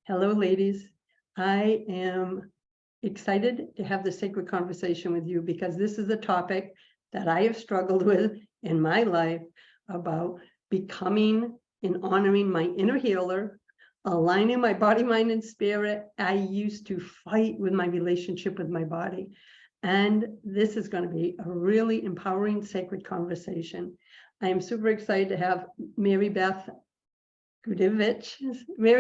Hello, ladies. I am excited to have this sacred conversation with you because this is a topic that I have struggled with in my life about becoming and honoring my inner healer, aligning my body, mind, and spirit. I used to fight with my relationship with my body. And this is going to be a really empowering, sacred conversation. I am super excited to have Beth Gudewicz.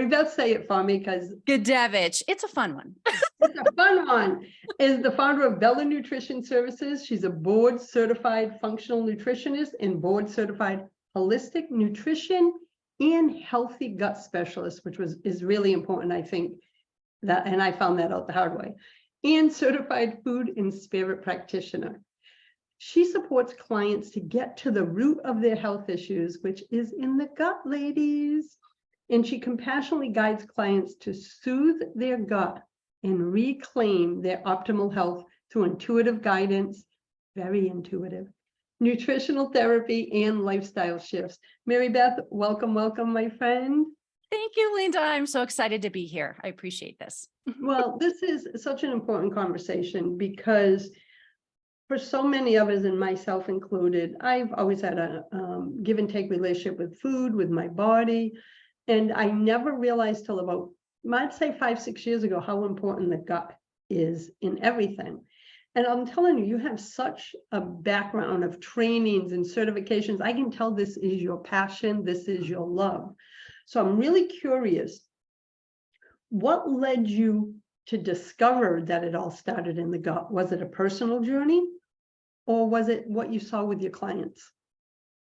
Beth, say it for me because Gudewicz. It's a fun one. it's a fun one. Is the founder of Bella Nutrition Services. She's a board certified functional nutritionist and board certified holistic nutrition and healthy gut specialist, which is really important, I think, that, and I found that out the hard way, and certified food and spirit practitioner. She supports clients to get to the root of their health issues, which is in the gut, ladies. And she compassionately guides clients to soothe their gut and reclaim their optimal health through intuitive guidance, very intuitive, nutritional therapy, and lifestyle shifts. Beth, welcome, my friend. Thank you, Linda. I'm so excited to be here. I appreciate this. Well, this is such an important conversation because for so many of us, and myself included, I've always had a give and take relationship with food, with my body. And I never realized till about, I'd say 5-6 years ago, how important the gut is in everything. And I'm telling you, you have such a background of trainings and certifications. I can tell this is your passion, this is your love. So I'm really curious, what led you to discover that it all started in the gut? Was it a personal journey or was it what you saw with your clients?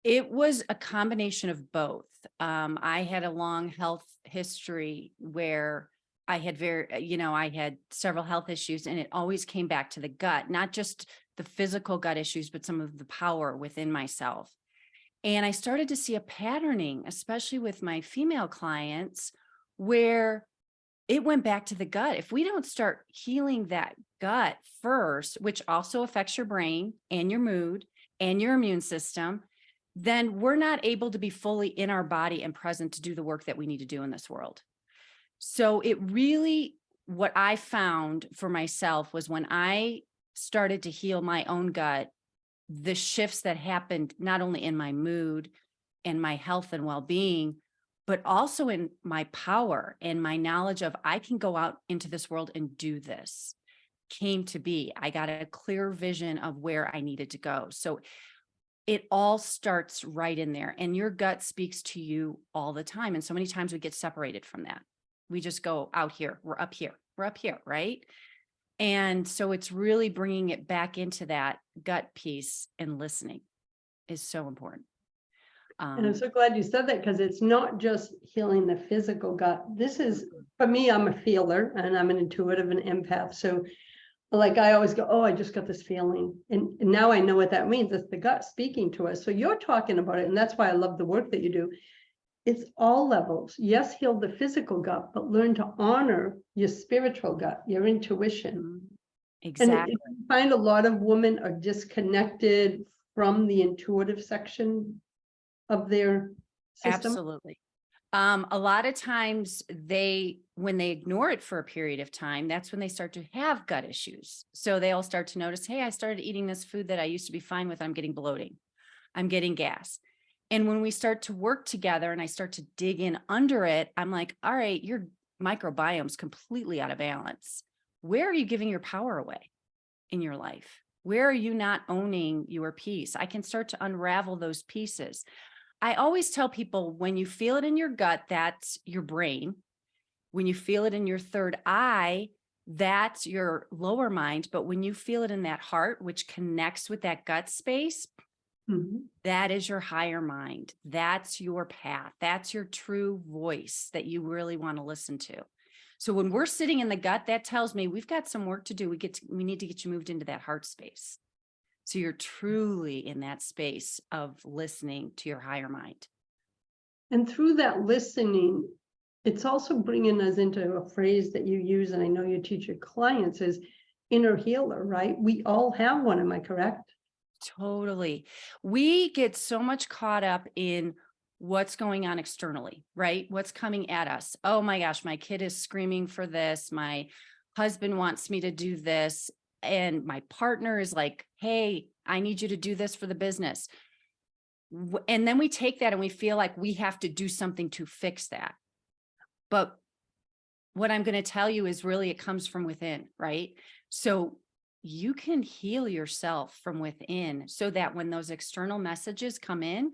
It was a combination of both. I had a long health history where I had I had several health issues, and it always came back to the gut, not just the physical gut issues, but some of the power within myself. And I started to see a patterning, especially with my female clients, where it went back to the gut. If we don't start healing that gut first, which also affects your brain and your mood and your immune system, then we're not able to be fully in our body and present to do the work that we need to do in this world. So it really, what I found for myself was when I started to heal my own gut, the shifts that happened not only in my mood and my health and well-being, but also in my power and my knowledge of I can go out into this world and do this came to be. I got a clear vision of where I needed to go. So it all starts right in there, and your gut speaks to you all the time. And so many times we get separated from that. We just go out here, we're up here, right? And so it's really bringing it back into that gut piece, and listening is so important. And I'm so glad you said that, because it's not just healing the physical gut. This is, for me, I'm a feeler and I'm an intuitive and empath. So like I always go, oh, I just got this feeling. And now I know what that means. It's the gut speaking to us. So you're talking about it. And that's why I love the work that you do. It's all levels. Yes, heal the physical gut, but learn to honor your spiritual gut, your intuition. Exactly. And I find a lot of women are disconnected from the intuitive section of their system. Absolutely. A lot of times when they ignore it for a period of time, that's when they start to have gut issues. So they'll start to notice, hey, I started eating this food that I used to be fine with. I'm getting bloating. I'm getting gas. And when we start to work together and I start to dig in under it, I'm like, all right, your microbiome's completely out of balance. Where are you giving your power away in your life? Where are you not owning your piece? I can start to unravel those pieces. I always tell people, when you feel it in your gut, that's your brain. When you feel it in your third eye, that's your lower mind. But when you feel it in that heart, which connects with that gut space, that is your higher mind. That's your path. That's your true voice that you really want to listen to. So when we're sitting in the gut, that tells me we've got some work to do. We need to get you moved into that heart space. So you're truly in that space of listening to your higher mind. And through that listening, it's also bringing us into a phrase that you use, and I know you teach your clients, is inner healer, right? We all have one, am I correct? Totally. We get so much caught up in what's going on externally, right? What's coming at us? Oh my gosh, my kid is screaming for this. My husband wants me to do this. And my partner is like, hey, I need you to do this for the business. And then we take that and we feel like we have to do something to fix that. But what I'm going to tell you is really it comes from within, right? So you can heal yourself from within so that when those external messages come in,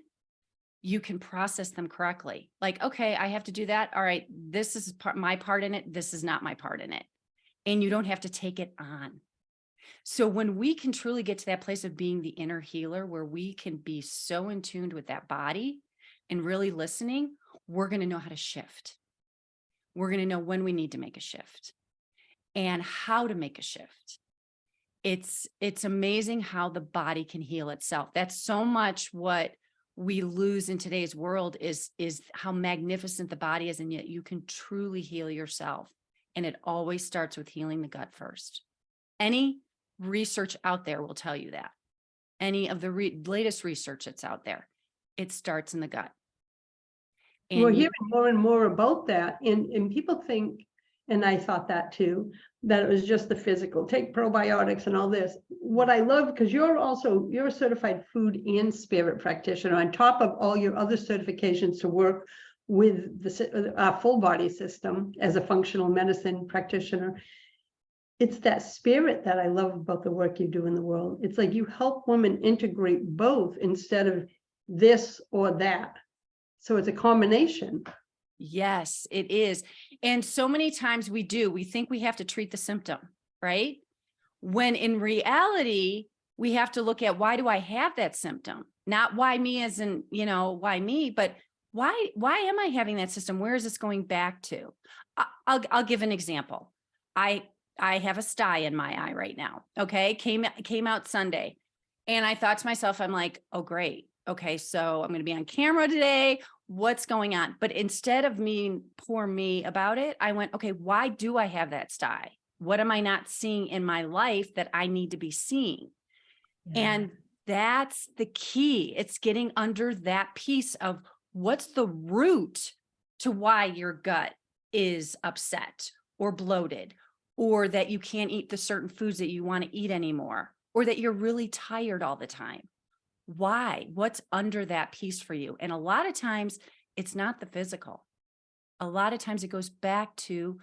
you can process them correctly. Like, okay, I have to do that. All right, this is my part in it. This is not my part in it. And you don't have to take it on. So when we can truly get to that place of being the inner healer, where we can be so in tune with that body and really listening, we're going to know how to shift. We're going to know when we need to make a shift and how to make a shift. It's amazing how the body can heal itself. That's so much what we lose in today's world is how magnificent the body is. And yet you can truly heal yourself. And it always starts with healing the gut first. Any research out there will tell you that. Any of the latest research that's out there, it starts in the gut. And we're hearing more and more about that. And people think, and I thought that too, that it was just the physical, take probiotics and all this. What I love, because you're a certified food and spirit practitioner on top of all your other certifications to work with the full body system as a functional medicine practitioner. It's that spirit that I love about the work you do in the world. It's like you help women integrate both instead of this or that. So it's a combination. Yes, it is. And so many times we think we have to treat the symptom, right? When in reality, we have to look at, why do I have that symptom? Not why me as in, why me, but why am I having that system? Where is this going back to? I'll give an example. I have a sty in my eye right now. Okay. Came out Sunday. And I thought to myself, I'm like, oh, great. Okay. So I'm going to be on camera today. What's going on? But instead of poor me about it, I went, okay, why do I have that sty? What am I not seeing in my life that I need to be seeing? Yeah. And that's the key. It's getting under that piece of what's the root to why your gut is upset or bloated, or that you can't eat the certain foods that you want to eat anymore, or that you're really tired all the time. Why? What's under that piece for you? And a lot of times it's not the physical. A lot of times it goes back to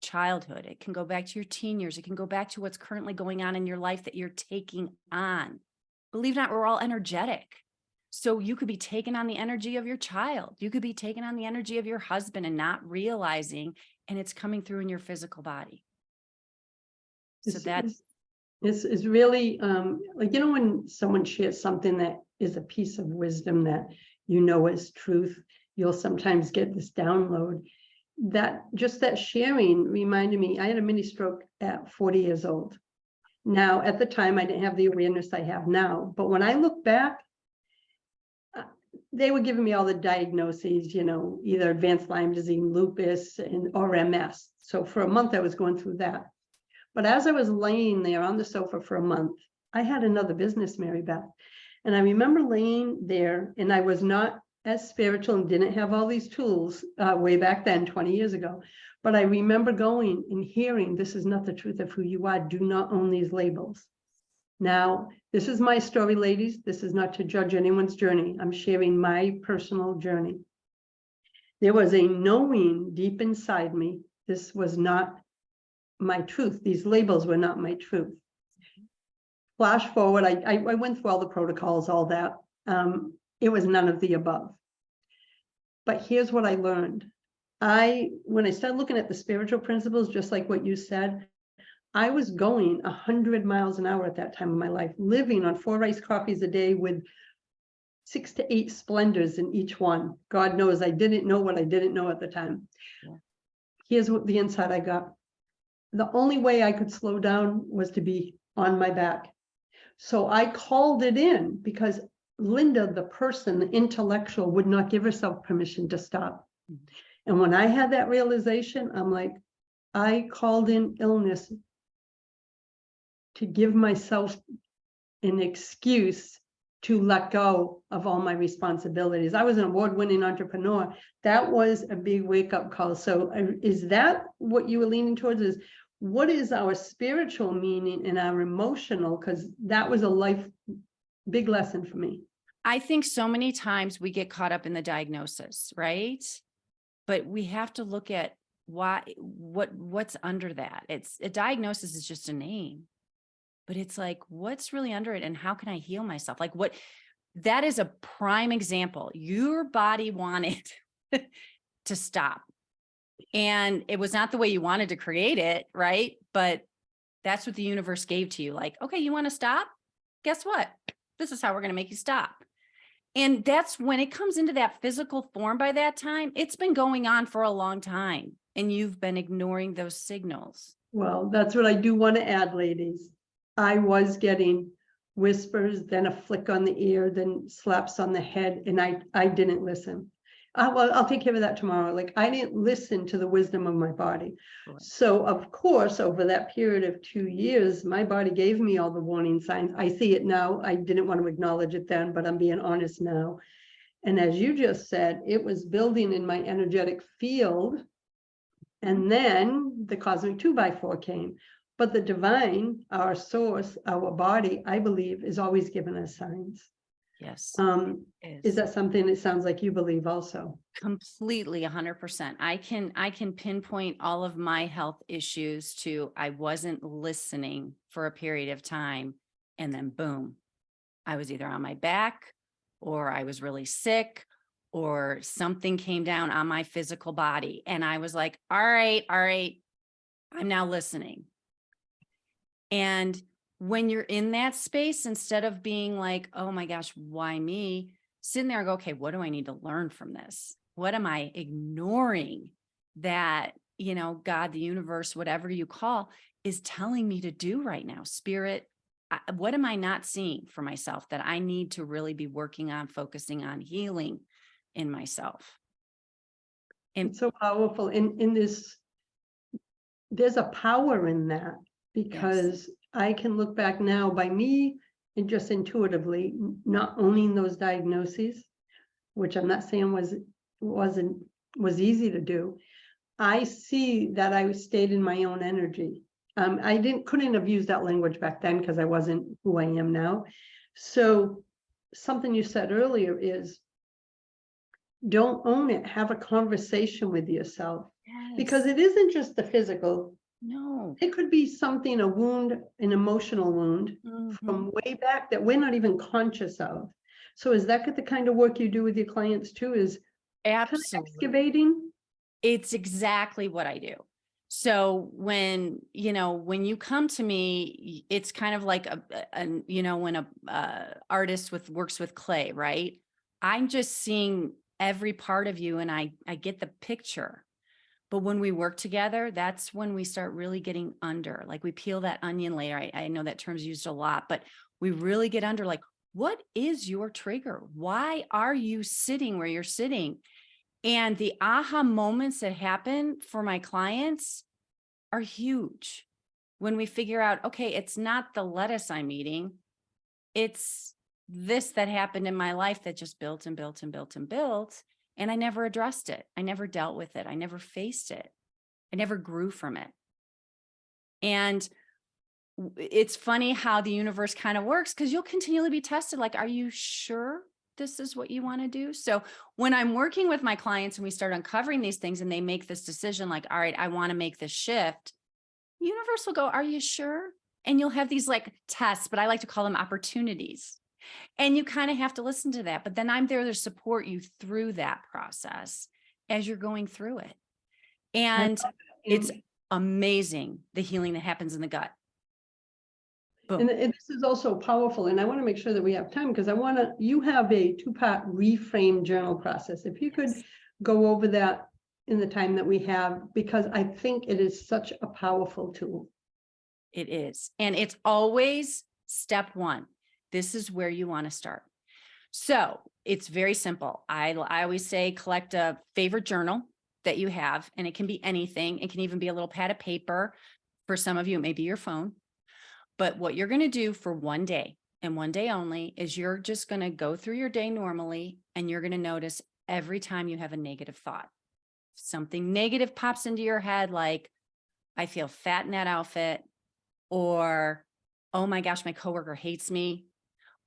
childhood. It can go back to your teen years. It can go back to what's currently going on in your life that you're taking on. Believe it or not, we're all energetic. So you could be taking on the energy of your child. You could be taking on the energy of your husband and not realizing, and it's coming through in your physical body. So This is really like, when someone shares something that is a piece of wisdom that is truth, you'll sometimes get this download. That sharing reminded me, I had a mini stroke at 40 years old. Now, at the time, I didn't have the awareness I have now. But when I look back, they were giving me all the diagnoses, either advanced Lyme disease, lupus, or MS. So for a month, I was going through that. But as I was laying there on the sofa for a month, I had another business, Mary Beth. And I remember laying there, and I was not as spiritual and didn't have all these tools way back then, 20 years ago. But I remember going and hearing, this is not the truth of who you are. Do not own these labels. Now, this is my story, ladies. This is not to judge anyone's journey. I'm sharing my personal journey. There was a knowing deep inside me. This was not my truth. These labels were not my truth. Flash forward, I went through all the protocols, all that. It was none of the above. But here's what I learned. When I started looking at the spiritual principles, just like what you said, I was going 100 miles an hour at that time of my life, living on 4 iced coffees a day with 6 to 8 Splendors in each one. God knows I didn't know what I didn't know at the time. Yeah. Here's what the insight I got. The only way I could slow down was to be on my back. So I called it in because Linda, the person, the intellectual, would not give herself permission to stop. Mm-hmm. And when I had that realization, I'm like, I called in illness to give myself an excuse to let go of all my responsibilities. I was an award-winning entrepreneur. That was a big wake-up call. So is that what you were leaning towards, is what is our spiritual meaning and our emotional? Because that was a big lesson for me. I think so many times we get caught up in the diagnosis, right? But we have to look at what's under that. It's a diagnosis is just a name, but it's like, what's really under it and how can I heal myself? Like that is a prime example. Your body wanted to stop, and it was not the way you wanted to create it, right? But that's what the universe gave to you. Like, okay, you want to stop? Guess what? This is how we're going to make you stop. And that's when it comes into that physical form. By that time, it's been going on for a long time, and you've been ignoring those signals. Well, that's what I do want to add, ladies. I was getting whispers, then a flick on the ear, then slaps on the head, and I didn't listen. Well, I'll take care of that tomorrow. Like, I didn't listen to the wisdom of my body. Sure. So of course, over that period of 2 years, my body gave me all the warning signs. I see it now. I didn't want to acknowledge it then, but I'm being honest now. And as you just said, it was building in my energetic field. And then the cosmic 2x4 came. But the divine, our source, our body, I believe, is always giving us signs. Yes. Is that something it sounds like you believe also? Completely, 100%. I can pinpoint all of my health issues to I wasn't listening for a period of time, and then boom, I was either on my back, or I was really sick, or something came down on my physical body, and I was like, all right, I'm now listening. And when you're in that space, instead of being like, oh my gosh, why me? Sitting there and go, okay, what do I need to learn from this? What am I ignoring that, God, the universe, whatever you call, is telling me to do right now? Spirit, what am I not seeing for myself that I need to really be working on, focusing on healing in myself? And it's so powerful. In this, there's a power in that, because I can look back now by me and just intuitively not owning those diagnoses, which I'm not saying was easy to do. I see that I stayed in my own energy. I couldn't have used that language back then because I wasn't who I am now. So something you said earlier is, don't own it. Have a conversation with yourself, because it isn't just the physical. No, It could be something, a wound, an emotional wound from way back that we're not even conscious of. So is that the kind of work you do with your clients too? Is absolutely excavating? It's exactly what I do. So when you come to me, it's kind of like when a artist works with clay, right? I'm just seeing every part of you, and I get the picture. But when we work together, that's when we start really getting under, like we peel that onion layer. I know that term's used a lot, but we really get under, like, what is your trigger? Why are you sitting where you're sitting? And the aha moments that happen for my clients are huge. When we figure out, okay, it's not the lettuce I'm eating, it's this that happened in my life that just built and built and built and built. And I never addressed it. I never dealt with it. I never faced it. I never grew from it. And it's funny how the universe kind of works, because you'll continually be tested. Like, are you sure this is what you want to do? So when I'm working with my clients and we start uncovering these things and they make this decision, like, all right, I want to make this shift, the universe will go, are you sure? And you'll have these like tests, but I like to call them opportunities. And you kind of have to listen to that. But then I'm there to support you through that process as you're going through it. And it's amazing, the healing that happens in the gut. And this is also powerful. And I want to make sure that we have time, because you have a 2-part reframe journal process. If you could go over that in the time that we have, because I think it is such a powerful tool. It is. And it's always step one. This is where you want to start. So it's very simple. I always say, collect a favorite journal that you have, and it can be anything. It can even be a little pad of paper. For some of you, it may be your phone. But what you're going to do for one day and one day only, is you're just going to go through your day normally, and you're going to notice every time you have a negative thought. Something negative pops into your head, like, I feel fat in that outfit, or, oh my gosh, my coworker hates me.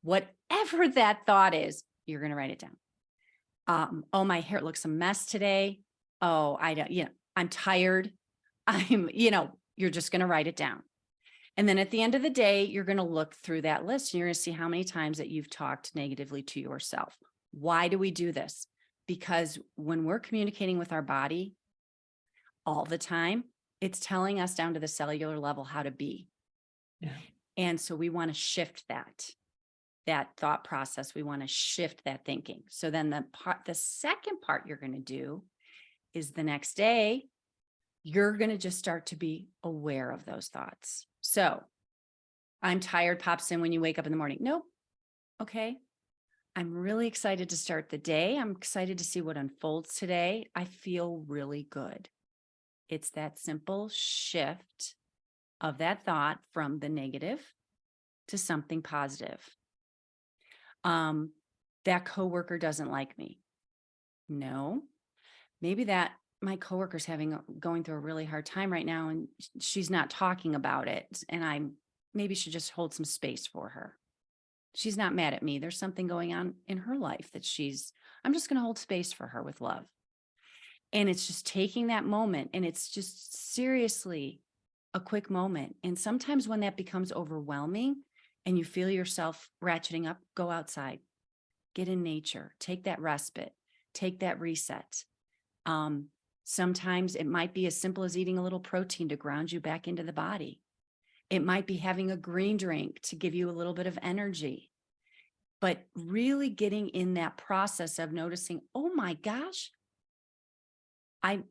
Whatever that thought is, you're going to write it down. Oh, my hair looks a mess today. Oh, I'm tired. You're just going to write it down. And then at the end of the day, you're going to look through that list and you're going to see how many times that you've talked negatively to yourself. Why do we do this? Because when we're communicating with our body all the time, it's telling us down to the cellular level how to be. Yeah. And so we want to shift that thought process. We want to shift that thinking. So then the second part you're going to do is the next day, you're going to just start to be aware of those thoughts. So I'm tired pops in when you wake up in the morning. Nope. Okay. I'm really excited to start the day. I'm excited to see what unfolds today. I feel really good. It's that simple shift of that thought from the negative to something positive. That coworker doesn't like me. No, maybe that my coworker's going through a really hard time right now, and she's not talking about it. And I maybe should just hold some space for her. She's not mad at me. There's something going on in her life that I'm just going to hold space for her with love. And it's just taking that moment, and it's just seriously a quick moment. And sometimes when that becomes overwhelming and you feel yourself ratcheting up, go outside, get in nature, take that respite, take that reset. Sometimes it might be as simple as eating a little protein to ground you back into the body. It might be having a green drink to give you a little bit of energy, but really getting in that process of noticing, oh my gosh, I'm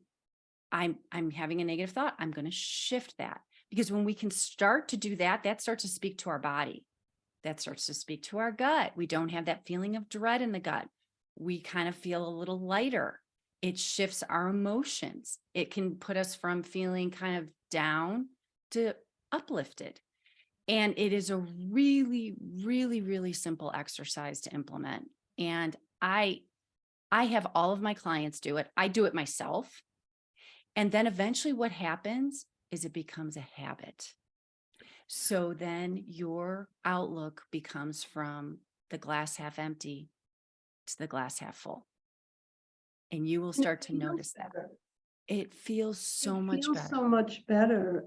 having a negative thought. I'm going to shift that, because when we can start to do that, that starts to speak to our body. That starts to speak to our gut. We don't have that feeling of dread in the gut. We kind of feel a little lighter. It shifts our emotions. It can put us from feeling kind of down to uplifted. And it is a really, really, really simple exercise to implement. And I have all of my clients do it. I do it myself. And then eventually what happens is it becomes a habit. So then your outlook becomes from the glass half empty to the glass half full. And you will start to notice that. It feels so much better. So much better.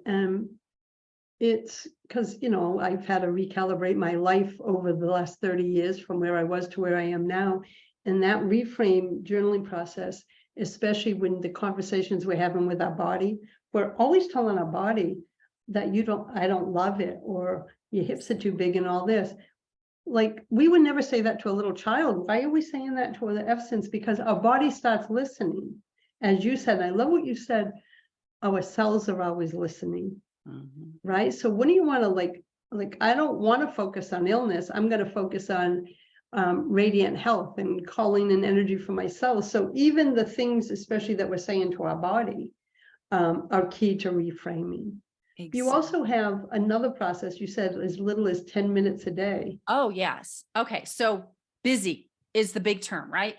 It's because, I've had to recalibrate my life over the last 30 years from where I was to where I am now. And that reframe journaling process, especially when the conversations we're having with our body, we're always telling our body that I don't love it, or your hips are too big and all this. Like, we would never say that to a little child. Why are we saying that to the essence? Because our body starts listening. As you said, I love what you said, our cells are always listening. Mm-hmm. Right? So when do you want to like, I don't want to focus on illness. I'm going to focus on radiant health and calling in energy for myself. So even the things, especially that we're saying to our body, are key to reframing. Exactly. You also have another process, you said as little as 10 minutes a day. Oh, yes. Okay. So busy is the big term, right?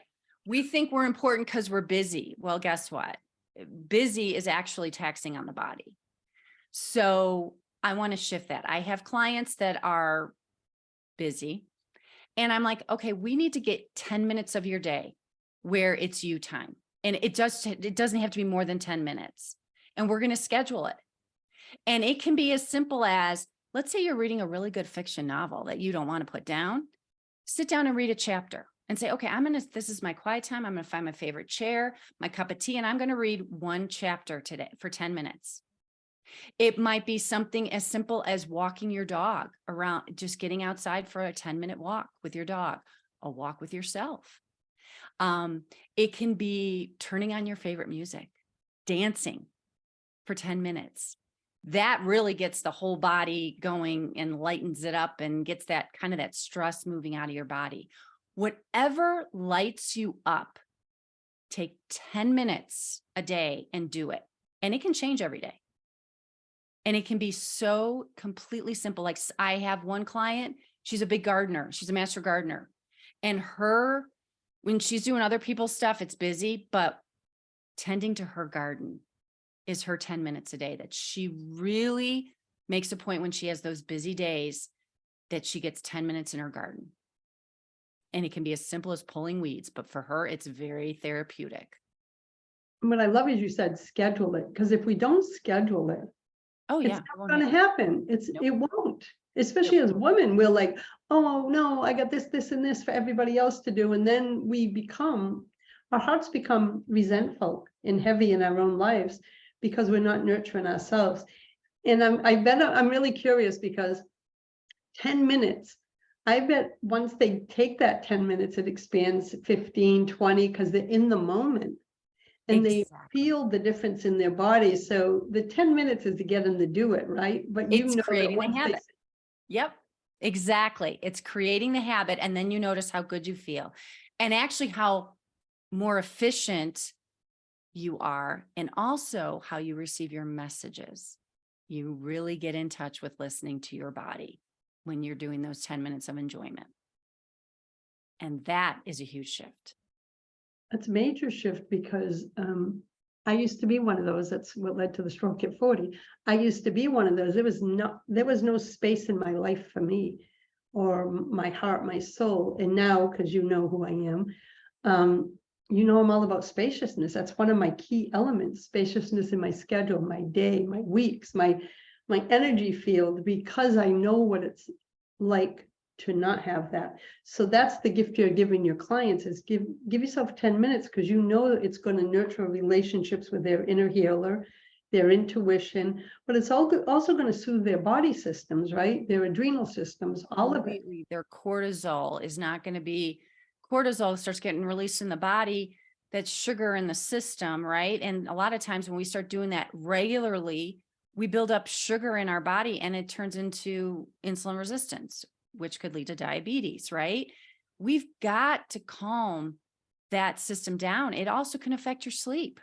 We think we're important because we're busy. Well, guess what? Busy is actually taxing on the body. So I want to shift that. I have clients that are busy, and I'm like, okay, we need to get 10 minutes of your day where it's you time. And it doesn't have to be more than 10 minutes. And we're going to schedule it. And it can be as simple as, let's say you're reading a really good fiction novel that you don't want to put down. Sit down and read a chapter and say, okay, this is my quiet time. I'm going to find my favorite chair, my cup of tea, and I'm going to read one chapter today for 10 minutes. It might be something as simple as walking your dog around, just getting outside for a 10-minute walk with your dog, a walk with yourself. It can be turning on your favorite music, dancing for 10 minutes. That really gets the whole body going and lightens it up and gets that kind of that stress moving out of your body. Whatever lights you up, take 10 minutes a day and do it. And it can change every day. And it can be so completely simple. Like, I have one client, She's a big gardener. She's a master gardener. And when she's doing other people's stuff, it's busy, but tending to her garden is her 10 minutes a day that she really makes a point when she has those busy days that she gets 10 minutes in her garden. And it can be as simple as pulling weeds, but for her, it's very therapeutic. What I love is you said schedule it, because if we don't schedule it, Oh it's yeah. not going to happen. It won't. Especially as women, we're like, oh no, I got this, and this for everybody else to do. And then our hearts become resentful and heavy in our own lives because we're not nurturing ourselves. And I'm really curious because 10 minutes, I bet once they take that 10 minutes, it expands 15, 20, because they're in the moment. And they feel the difference in their bodies. So the 10 minutes is to get them to do it, right? But it's that creating the once habit. Yep, exactly. It's creating the habit. And then you notice how good you feel and actually how more efficient you are, and also how you receive your messages. You really get in touch with listening to your body when you're doing those 10 minutes of enjoyment. And that is a huge shift. That's a major shift because I used to be one of those. That's what led to the stroke at 40. I used to be one of those. There was no space in my life for me or my heart, my soul. And now, because you know who I am, I'm all about spaciousness. That's one of my key elements, spaciousness in my schedule, my day, my weeks, my energy field, because I know what it's like to not have that. So that's the gift you're giving your clients, is give yourself 10 minutes, because you know it's going to nurture relationships with their inner healer, their intuition, but it's also going to soothe their body systems, right? Their adrenal systems, all of it. Their cortisol is not going to be, cortisol starts getting released in the body. That's sugar in the system, right? And a lot of times when we start doing that regularly, we build up sugar in our body and it turns into insulin resistance, which could lead to diabetes, right? We've got to calm that system down. It also can affect your sleep,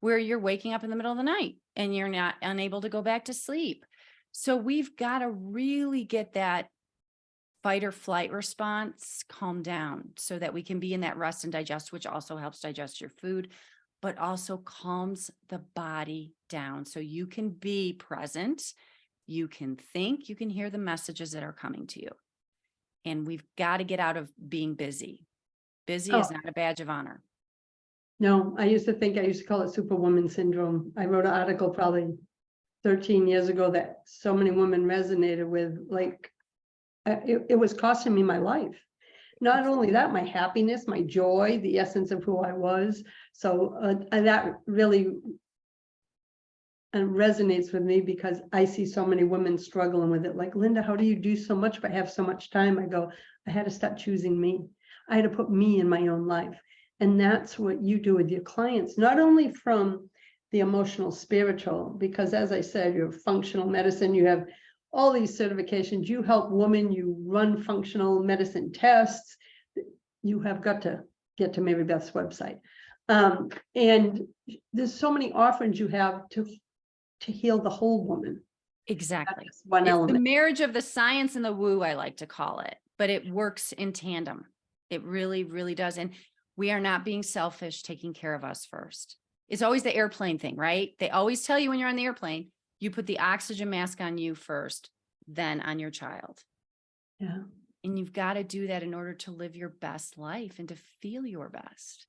where you're waking up in the middle of the night and you're not unable to go back to sleep. So we've got to really get that fight or flight response calm down so that we can be in that rest and digest, which also helps digest your food, but also calms the body down so you can be present, you can think, you can hear the messages that are coming to you. And we've got to get out of being busy. Busy is not a badge of honor. No, I used to call it Superwoman syndrome. I wrote an article probably 13 years ago that so many women resonated with, like, it was costing me my life. Not only that, my happiness, my joy, the essence of who I was. So that really resonates with me, because I see so many women struggling with it. Like, Linda, how do you do so much but have so much time? I go, I had to start choosing me. I had to put me in my own life. And that's what you do with your clients, not only from the emotional, spiritual, because as I said, you're functional medicine, you have all these certifications, you help women, you run functional medicine tests. You have got to get to Mary Beth's website. And there's so many offerings you have to heal the whole woman. Exactly. That's one element. The marriage of the science and the woo, I like to call it, but it works in tandem. It really, really does. And we are not being selfish, taking care of us first. It's always the airplane thing, right? They always tell you when you're on the airplane, you put the oxygen mask on you first, then on your child. Yeah. And you've got to do that in order to live your best life and to feel your best.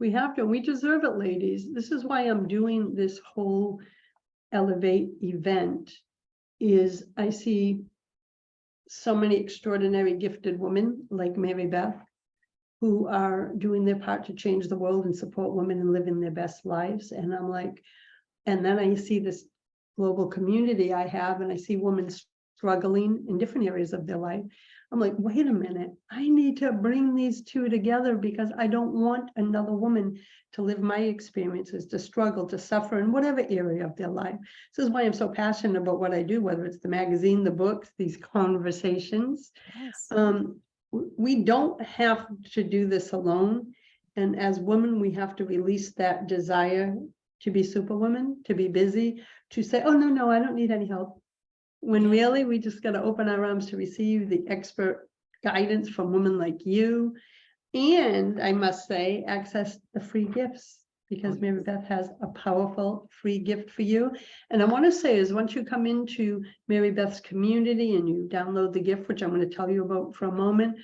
We have to, we deserve it, ladies. This is why I'm doing this whole Elevate event, is I see so many extraordinary gifted women like Mary Beth, who are doing their part to change the world and support women and live in their best lives. And I'm like, and then I see this global community I have, and I see women struggling in different areas of their life. I'm like, wait a minute, I need to bring these two together, because I don't want another woman to live my experiences, to struggle, to suffer in whatever area of their life. This is why I'm so passionate about what I do, whether it's the magazine, the books, these conversations. Yes. We don't have to do this alone. And as women, we have to release that desire to be superwoman, to be busy, to say, oh, no, I don't need any help. when Yeah. really we just got to open our arms to receive the expert guidance from women like you. And I must say, access the free gifts, because Oh, Mary Beth has a powerful free gift for you. And I want to say is once you come into Mary Beth's community and you download the gift, which I'm going to tell you about for a moment,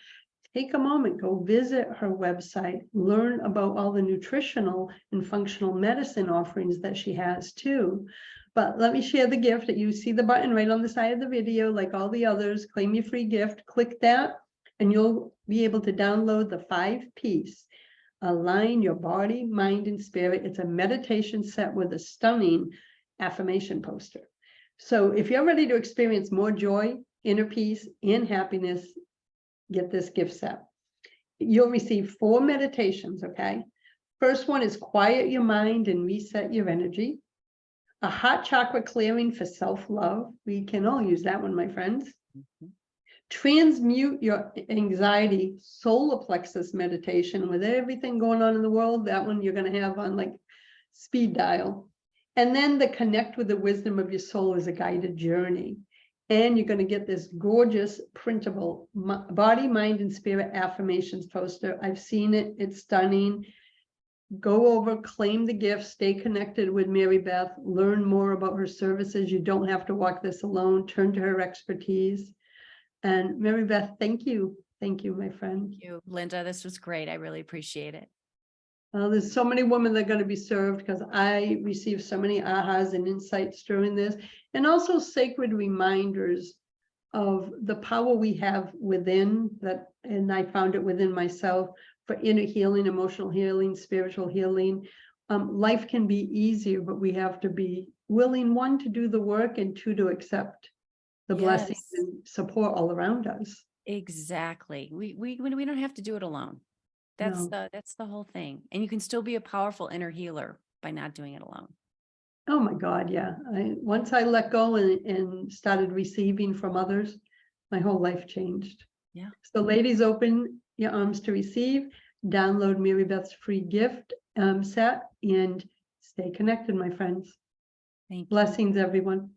take a moment, go visit her website, learn about all the nutritional and functional medicine offerings that she has too. But let me share the gift. That you see the button right on the side of the video, like all the others, claim your free gift, click that, and you'll be able to download the 5-piece Align Your Body, Mind, and Spirit. It's a meditation set with a stunning affirmation poster. So if you're ready to experience more joy, inner peace, and happiness, get this gift set. You'll receive 4 meditations, okay? First one is quiet your mind and reset your energy. A heart chakra clearing for self-love. We can all use that one, my friends. Mhm. Transmute your anxiety, solar plexus meditation. With everything going on in the world, that one you're going to have on like speed dial. And then the connect with the wisdom of your soul is a guided journey. And you're going to get this gorgeous printable body, mind, and spirit affirmations poster. I've seen it. It's stunning. Go over, claim the gift, stay connected with Mary Beth, learn more about her services. You don't have to walk this alone. Turn to her expertise. And Mary Beth, thank you. Thank you, my friend. Thank you, Linda. This was great. I really appreciate it. There's so many women that are going to be served, because I received so many ahas and insights during this, and also sacred reminders of the power we have within that. And I found it within myself for inner healing, emotional healing, spiritual healing. Life can be easier, but we have to be willing, 1, to do the work, and 2, to accept the blessings Yes, and support all around us. exactly. We don't have to do it alone. No. That's the whole thing. And you can still be a powerful inner healer by not doing it alone. Oh my God, yeah. Once I let go and started receiving from others, my whole life changed. Yeah. So ladies, open your arms to receive. Download Mary Beth's free gift set and stay connected, my friends. Thank you. Blessings, everyone.